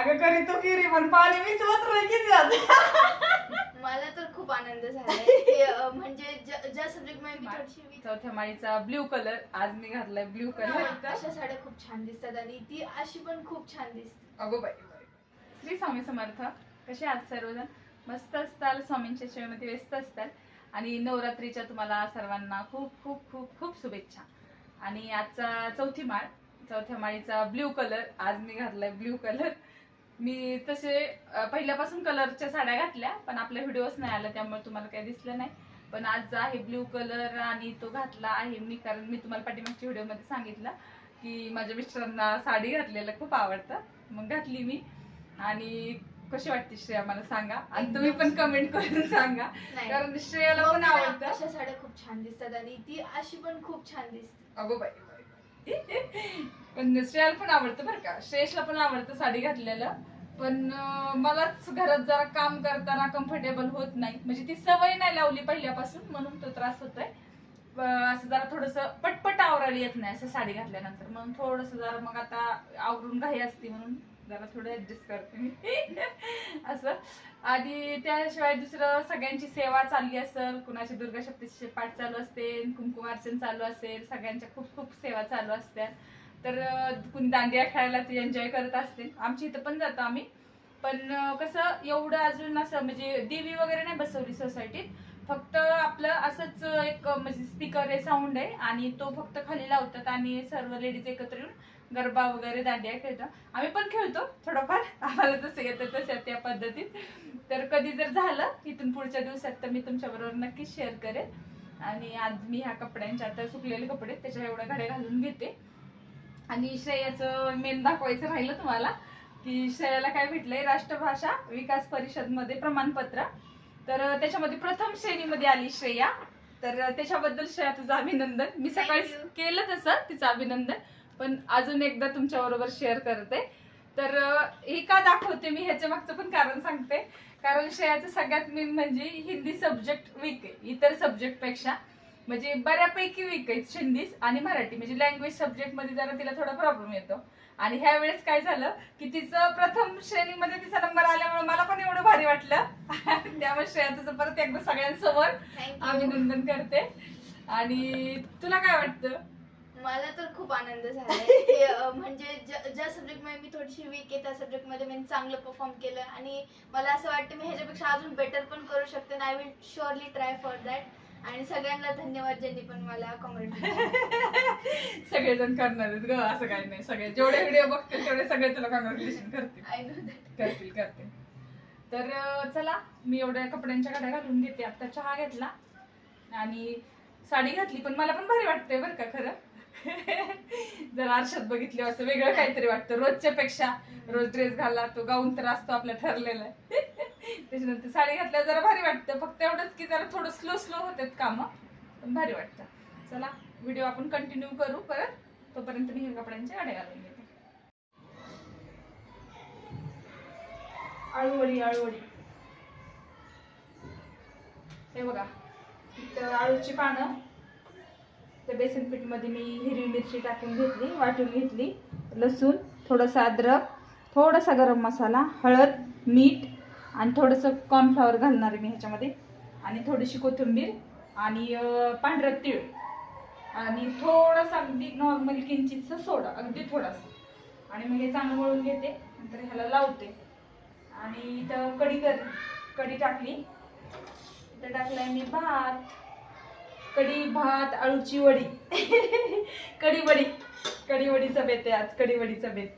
अगं करी तो किरी पण पाणी मीच वाचलंय किती आता. मला तर खूप आनंद झालाय म्हणजे ज्या सब्जेक्ट मध्ये मी थोडीशी चौथ्या माळीचा ब्ल्यू कलर आज मी घातलाय ब्ल्यू कलर. अशा साड्या खूप छान दिसतात आणि ती अशी पण खूप छान दिसते. अगो बाई. श्री स्वामी समर्थ. कसे आहात सर्वजण? मस्त असताल, स्वामींच्या सेवेमध्ये व्यस्त असताल आणि नवरात्रीच्या तुम्हाला सर्वांना खूप खूप खूप खूप शुभेच्छा. आणि आजचा चौथ्या माळीचा ब्ल्यू कलर आज मी घातलाय ब्ल्यू कलर. मी तसे पहिल्यापासून कलरच्या साड्या घातल्या पण आपल्या व्हिडिओच नाही आला त्यामुळे तुम्हाला काही दिसलं नाही. पण आज आहे ब्ल्यू कलर आणि तो घातला आहे मी कारण मी तुम्हाला पाठीमागच्या व्हिडिओमध्ये सांगितलं की माझ्या मिस्टरांना साडी घातलेलं खूप आवडतं मग घातली मी. आणि कशी वाटते श्रेया मला सांगा आणि तुम्ही पण कमेंट करून सांगा कारण श्रेयाला पण आवडतं. अशा साड्या खूप छान दिसतात आणि ती अशी पण खूप छान दिसते. अगो बाई. पण श्रेयाला पण आवडतं बरं का, श्रेयसला पण आवडतं साडी घातलेलं. पण मलाच घरात जरा काम करताना कम्फर्टेबल होत नाही म्हणजे ती सवय नाही लावली पहिल्यापासून म्हणून तो त्रास होतोय. असं जरा थोडस पटपट आवरायला येत नाही असं साडी घातल्यानंतर म्हणून थोडस जरा मग आता आवरून घाई असते म्हणून जरा थोडं ऍडजस्ट करते मी असं. आणि त्याशिवाय दुसरं सगळ्यांची सेवा चालली असेल, कुणाची दुर्गा सप्तशतीचे पाठ चालू असते, कुंकुमार्चन चालू असेल, सगळ्यांच्या खूप खूप सेवा चालू असतात. तर कुणी दांडिया खेळायला ते एन्जॉय करत असते. आमच्या इथं पण जातो आम्ही पण कसं एवढं अजून असं म्हणजे देवी वगैरे नाही बसवली सोसायटीत. फक्त आपलं असंच एक म्हणजे स्पीकर आहे, साऊंड आहे आणि तो फक्त खाली लावतात आणि सर्व लेडीज एकत्र येऊन गरबा वगैरे दांडिया खेळतो. आम्ही पण खेळतो थोडंफार, आम्हाला तसं येतं तसं त्या पद्धतीत. तर कधी जर झालं इथून पुढच्या दिवसात तर मी तुमच्याबरोबर नक्कीच शेअर करेन. आणि आज मी ह्या कपड्यांच्या आता सुकलेले कपडे त्याच्या एवढ्या घड्या घालून घेते. आणि श्रेयाचं मेन दाखवायचं राहिलं तुम्हाला की श्रेयाला काय भेटलंय राष्ट्रभाषा विकास परिषद मध्ये प्रमाणपत्र. तर त्याच्यामध्ये प्रथम श्रेणीमध्ये आली श्रेया. तर त्याच्याबद्दल श्रेया तुझं अभिनंदन. मी सकाळी केलं तसं तिचं अभिनंदन पण अजून एकदा तुमच्या बरोबर शेअर करते. तर हे का दाखवते मी ह्याच्या मागचं पण कारण सांगते. कारण श्रेयाचं सगळ्यात मेन म्हणजे हिंदी सब्जेक्ट वीक आहे इतर सब्जेक्ट पेक्षा म्हणजे बऱ्यापैकी वीक आहे. हिंदी आणि मराठी म्हणजे लँग्वेज सब्जेक्ट मध्ये जरा तिला थोडा प्रॉब्लेम येतो. आणि ह्या वेळेस काय झालं की तिचं प्रथम श्रेणीमध्ये तिचा नंबर आल्यामुळे मला पण एवढं भारी वाटलं. त्यामुळे श्रेया तुझं परत एकदा सगळ्यांसमोर अभिनंदन करते. आणि तुला काय वाटतं? मला तर खूप आनंद झालाय म्हणजे ज्या सब्जेक्ट मध्ये मी थोडीशी वीक आहे त्या सब्जेक्ट मध्ये मी चांगलं परफॉर्म केलं आणि मला असं वाटतं मी ह्याच्यापेक्षा अजून बेटर पण करू शकते. I will surely try for that. आणि सगळ्यांना धन्यवाद ज्यांनी पण मला कॉंग्रॅच्युलेशन. सगळेजण करणार आहेत ग असं काही नाही. सगळे जेवढे व्हिडिओ बघतील तेवढे सगळे तुला कॉंग्रॅच्युलेशन करतील. I know that. करतील. तर चला मी एवढ्या कपड्यांच्या गाड्या घालून घेते. आता चहा घेतला आणि साडी घातली पण मला पण भारी वाटतंय बरं का खरं. जर आरशात बघितले असं वेगळं काहीतरी वाटतं रोजच्या पेक्षा. रोज ड्रेस घालला तो गाऊन तर असतो आपला ठरलेला आहे. त्याच्यानंतर साडी घातल्यावर जरा भारी वाटतं. फक्त एवढंच की जरा थोडं स्लो होतात कामं पण भारी वाटतं. चला व्हिडिओ आपण कंटिन्यू करू परत. तोपर्यंत मी हे कपड्यांच्या गाड्या घालून घेते. आळूवडी हे बघा इथं आळूची पानं. त्या बेसन पीठ मध्ये मी हिरवी मिरची टाकून घेतली, वाटून घेतली, लसूण, थोडंसं अद्रक, थोडासा गरम मसाला, हळद, मीठ आणि थोडंसं कॉर्नफ्लॉवर घालणार आहे मी ह्याच्यामध्ये आणि थोडीशी कोथिंबीर आणि पांढरं तीळ आणि थोडासा अगदी नॉर्मल किंचितचं सोडा अगदी थोडासा. आणि मग हे चांगलं मळून घेते. नंतर ह्याला लावते. आणि इथं कढी टाकली. इथं टाकलाय मी भात, कढी, भात, आळूची वडी, कढी वडीचा बेत आहे आज. कढी वडीचा बेत.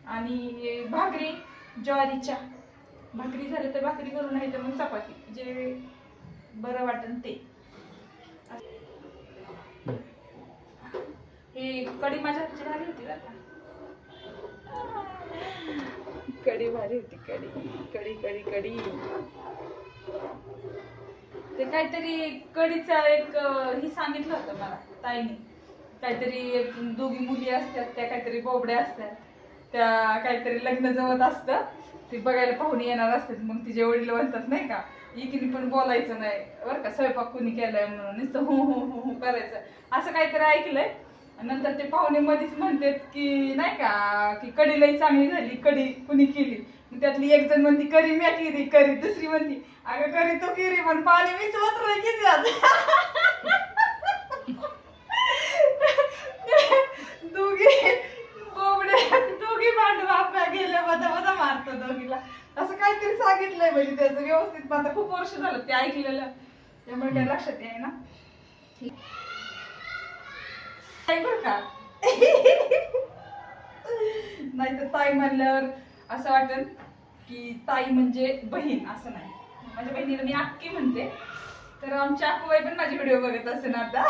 आणि भाकरी ज्वारीच्या. भाकरी झालं तर भाकरी करू नाही तर मग चपाती जे बरं वाटेल ते. हे कढी माझ्या हातची भारी होती आता. कढी भारी होती. कढी ते काहीतरी कढीचा एक ही सांगितलं होतं मला ताईने. काहीतरी दोघी मुली असतात त्या काहीतरी बोबड्या असतात त्या काहीतरी लग्न जमत असतं ती बघायला पाहुणे येणार असतात. मग तिचे वडील म्हणतात नाही का एकीने पण बोलायचं नाही बरं का स्वयंपाक कुणी केलाय म्हणून नुसतं हो हो हो हो करायचं असं काहीतरी ऐकलंय. नंतर ते पाहुणे मध्येच म्हणतात की नाही का की कढी लई चांगली झाली, कढी कुणी केली. घातली. एक जण म्हणती करी मी किरी करी, दुसरी म्हणती अगं करी तो किरी पण पाणी मीच वतलंय किती दोघी भांडू आपल्या गेल्या बदा मारतो दोघीला. असं काहीतरी सांगितलंय म्हणजे त्याचं व्यवस्थित. आता खूप वर्ष झालं ते ऐकलेलं, त्यामुळे काय लक्षात आहे ना. बरं का नाही तर ताई म्हणल्यावर असं वाटेल की ताई म्हणजे बहीण, असं नाही. माझ्या बहिणीला मी अक्की म्हणते. तर आमची अक्कूबाई पण माझे व्हिडिओ बघत असते ना आता.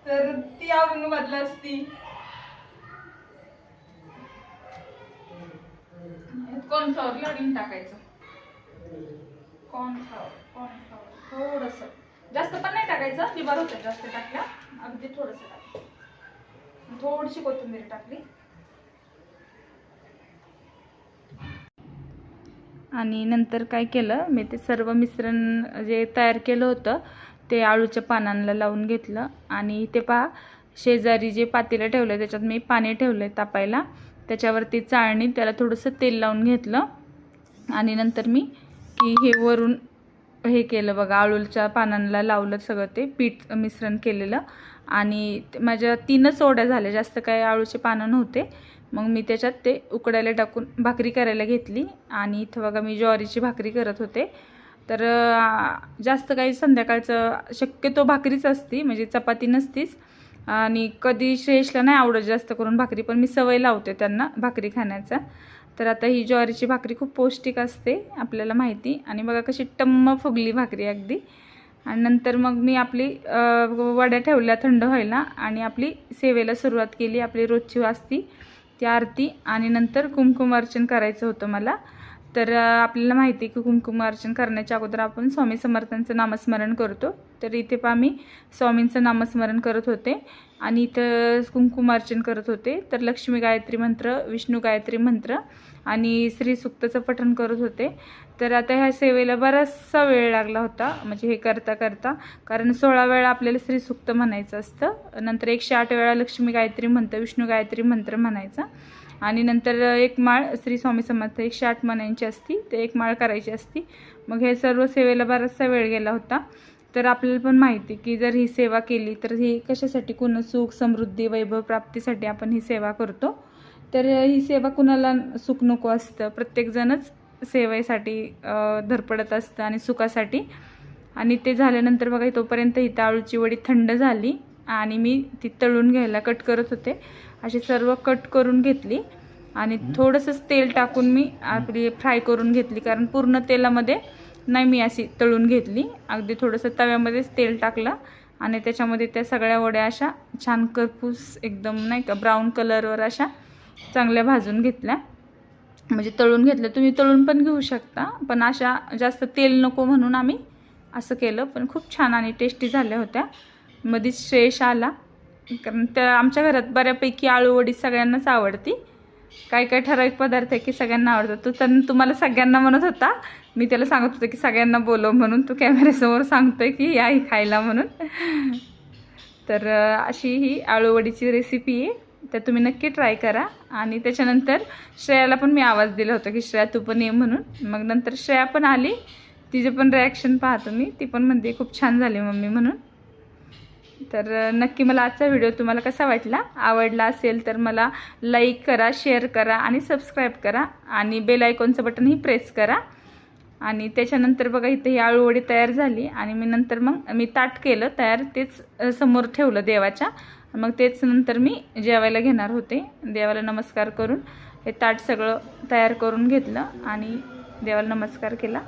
तर ती औरंगाबादला असती. कॉर्नफ्लॉवर लाडून टाकायचं. कॉर्नफ्लॉवर थोडस, जास्त पण नाही टाकायचं, बिबार होतं जास्त टाकल्या. अगदी थोडस टाकलं. थोडीशी कोथिंबीर टाकली. आणि नंतर काय केलं मी, ते सर्व मिश्रण जे तयार केलं होतं ते आळूच्या पानांना लावून घेतलं. आणि इथे पहा शेजारी जे पातेलं ठेवलं त्याच्यात मी पाणी ठेवलंय तापायला. त्याच्यावरती चाळणी, त्याला थोडंसं तेल लावून घेतलं. आणि नंतर मी हे वरून हे केलं बघा, आळूच्या पानांना लावलं सगळं ते पीठ मिश्रण केलेलं. आणि माझ्या 3च ओढ्या झाल्या, जास्त काय आळूचे पानं नव्हते. मग मी त्याच्यात ते उकडायला टाकून भाकरी करायला घेतली. आणि इथं बघा मी ज्वारीची भाकरी करत होते. तर जास्त काही संध्याकाळचं शक्यतो भाकरीच असती, म्हणजे चपाती नसतीच. आणि कधी श्रेयसला नाही आवडत जास्त करून भाकरी, पण मी सवय लावते त्यांना भाकरी खाण्याचा. तर आता ही ज्वारीची भाकरी खूप पौष्टिक असते आपल्याला माहिती. आणि बघा कशी टम्म फुगली भाकरी अगदी. आणि नंतर मग मी आपली वड्या ठेवल्या थंड व्हायला आणि आपली सेवेला सुरुवात केली. आपली रोजची असती ती आरती. आणि नंतर कुमकुमार्चन करायचं होतं मला. तर आपल्याला माहिती आहे की कुमकुमार्चन करण्याच्या अगोदर आपण स्वामी समर्थांचं नामस्मरण करतो. तर इथे पहा मी स्वामींचं नामस्मरण करत होते आणि इथं कुमकुमार्चन करत होते. तर लक्ष्मी गायत्री मंत्र, विष्णू गायत्री मंत्र आणि श्रीसूक्तचं पठण करत होते. तर आता ह्या सेवेला बराचसा वेळ लागला होता, म्हणजे हे करता करता. कारण 16 वेळा आपल्याला श्रीसूक्त म्हणायचं असतं. नंतर 108 वेळा लक्ष्मी गायत्री मंत्र, विष्णू गायत्री मंत्र म्हणायचा. आणि नंतर एक माळ श्री स्वामी समर्थ 108 म्हणायची असती, ते एक माळ करायची असती. मग हे सर्व सेवेला बराचसा वेळ गेला होता. तर आपल्याला पण माहिती की जर ही सेवा केली तर ही कशासाठी, कुण सुख समृद्धी वैभव प्राप्तीसाठी आपण ही सेवा करतो. तर ही सेवा कुणाला सुख नको असतं, प्रत्येकजणच सेवेसाठी धडपडत असतं आणि सुखासाठी. आणि ते झाल्यानंतर बघा तोपर्यंत ही आळूची वडी थंड झाली आणि मी ती तळून घ्यायला कट करत होते. अशी सर्व कट करून घेतली आणि थोडंसंच तेल टाकून मी आपली फ्राय करून घेतली. कारण पूर्ण तेलामध्ये नाही मी अशी तळून घेतली, अगदी थोडंसं तव्यामध्येच तेल टाकलं आणि त्याच्यामध्ये त्या सगळ्या वड्या अशा छान करपूस एकदम नाही का ब्राऊन कलरवर अशा चांगल्या भाजून घेतल्या, म्हणजे तळून घेतलं. तुम्ही तळून पण घेऊ शकता, पण अशा जास्त तेल नको म्हणून आम्ही असं केलं. पण खूप छान आणि टेस्टी झाल्या होत्या. मध्येच श्रेयस आला, कारण त्या आमच्या घरात बऱ्यापैकी आळूवडी सगळ्यांनाच आवडती. काही काही ठराविक पदार्थ आहे की सगळ्यांना आवडतात. तो तुम्हाला सगळ्यांना म्हणत होता, मी त्याला सांगत होते की सगळ्यांना बोलव म्हणून. तो कॅमेऱ्यासमोर सांगतोय की या ही खायला म्हणून. तर अशी ही आळूवडीची रेसिपी आहे, तर तुम्ही नक्की ट्राय करा. आणि त्याच्यानंतर श्रेयाला पण मी आवाज दिला होता की श्रेया तू पण ये म्हणून. मग नंतर श्रेया पण आली, तिचे पण रिॲक्शन पाहतो मी. ती पण म्हणते खूप छान झाली मम्मी म्हणून. तर नक्की मला आजचा व्हिडिओ तुम्हाला कसा वाटला, आवडला असेल तर मला लाईक करा, शेअर करा आणि सबस्क्राईब करा आणि बेल आयकॉनचं बटनही प्रेस करा. आणि त्याच्यानंतर बघा इथे ही आळूवडी तयार झाली आणि मग मी ताट केलं तयार, तेच समोर ठेवलं देवाच्या. मग तेच नंतर मी जेवायला घेणार होते. देवाला नमस्कार करून हे ताट सगळं तयार करून घेतलं आणि देवाला नमस्कार केला.